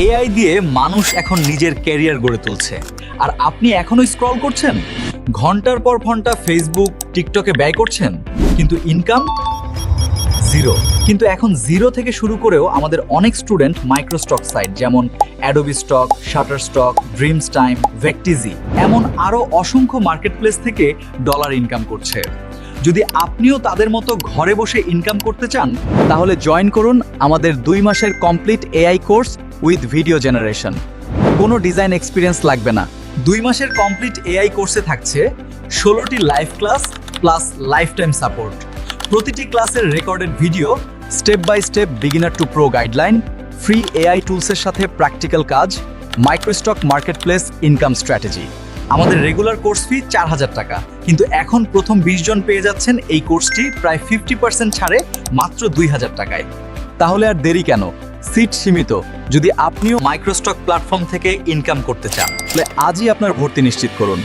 AI দিয়ে মানুষ এখন নিজের ক্যারিয়ার গড়ে তুলছে, আর আপনি এখনো স্ক্রল করছেন, ঘন্টার পর ঘন্টা ফেসবুক টিকটকে ব্যয় করছেন, কিন্তু ইনকাম জিরো। কিন্তু এখন জিরো থেকে শুরু করেও আমাদের অনেক স্টুডেন্ট মাইক্রোস্টক সাইট যেমন Adobe Stock, Shutterstock, Dreamstime, Vecteezy এমন আরও অসংখ্য মার্কেটপ্লেস থেকে ডলার ইনকাম করছে। যদি আপনিও তাদের মতো ঘরে বসে ইনকাম করতে চান, তাহলে জয়েন করুন আমাদের 2 মাসের complete AI course with video generation. কোনো ডিজাইন এক্সপিরিয়েন্স লাগবে না। 2 মাসের কমপ্লিট এআই কোর্সে থাকছে 16টি live class plus lifetime support. প্রতিটি ক্লাসের recorded video, step by step beginner to pro guideline, free AI টুলসের সাথে প্র্যাকটিক্যাল কাজ, মাইক্রোস্টক মার্কেটপ্লেস ইনকাম স্ট্র্যাটেজি। আমাদের রেগুলার কোর্স ফি 4000 টাকা, কিন্তু এখন প্রথম 20 জন পেয়ে যাচ্ছেন এই কোর্সটি প্রায় 50% ছাড়ে মাত্র 2000 টাকায়। তাহলে আর দেরি কেন? সিট সীমিত। যদি আপনিও মাইক্রোস্টক প্ল্যাটফর্ম থেকে ইনকাম করতে চান, তাহলে আজই আপনার ভর্তি নিশ্চিত করুন।